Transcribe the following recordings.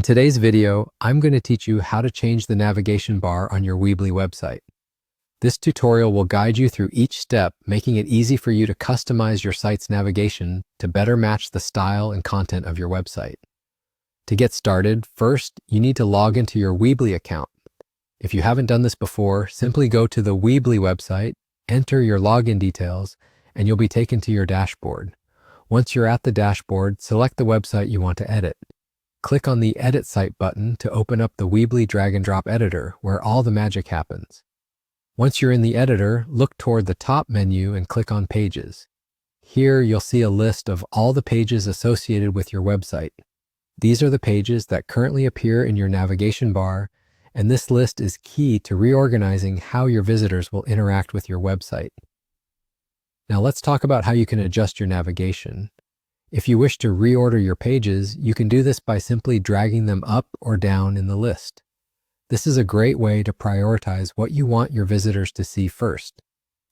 today's video, I'm going to teach you how to change the navigation bar on your Weebly website. This tutorial will guide you through each step, making it easy for you to customize your site's navigation to better match the style and content of your website. To get started, first, you need to log into your Weebly account. If you haven't done this before, simply go to the Weebly website, enter your login details, and you'll be taken to your dashboard. Once you're at the dashboard, select the website you want to edit. Click on the Edit Site button to open up the Weebly drag-and-drop editor, where all the magic happens. Once you're in the editor, look toward the top menu and click on Pages. Here, you'll see a list of all the pages associated with your website. These are the pages that currently appear in your navigation bar, and this list is key to reorganizing how your visitors will interact with your website. Now let's talk about how you can adjust your navigation. If you wish to reorder your pages, you can do this by simply dragging them up or down in the list. This is a great way to prioritize what you want your visitors to see first.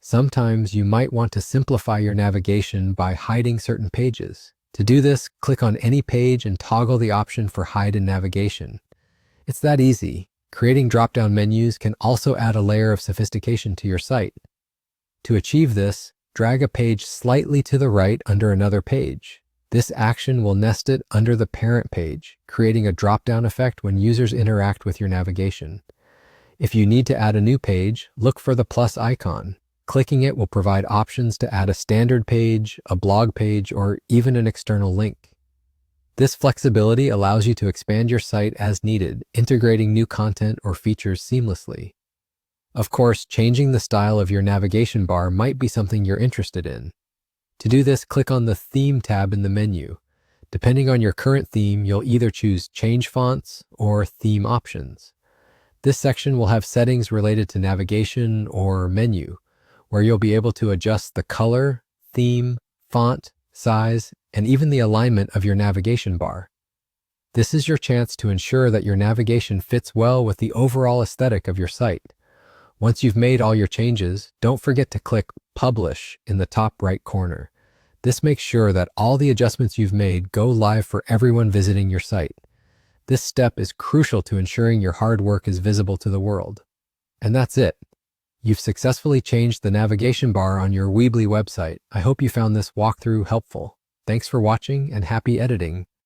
Sometimes you might want to simplify your navigation by hiding certain pages. To do this, click on any page and toggle the option for Hide in Navigation. It's that easy. Creating drop-down menus can also add a layer of sophistication to your site. To achieve this, drag a page slightly to the right under another page. This action will nest it under the parent page, creating a drop-down effect when users interact with your navigation. If you need to add a new page, look for the plus icon. Clicking it will provide options to add a standard page, a blog page, or even an external link. This flexibility allows you to expand your site as needed, integrating new content or features seamlessly. Of course, changing the style of your navigation bar might be something you're interested in. To do this, click on the Theme tab in the menu. Depending on your current theme, you'll either choose Change Fonts or Theme Options. This section will have settings related to navigation or menu, where you'll be able to adjust the color, theme, font, size, and even the alignment of your navigation bar. This is your chance to ensure that your navigation fits well with the overall aesthetic of your site. Once you've made all your changes, don't forget to click Publish in the top right corner. This makes sure that all the adjustments you've made go live for everyone visiting your site. This step is crucial to ensuring your hard work is visible to the world. And that's it. You've successfully changed the navigation bar on your Weebly website. I hope you found this walkthrough helpful. Thanks for watching and happy editing.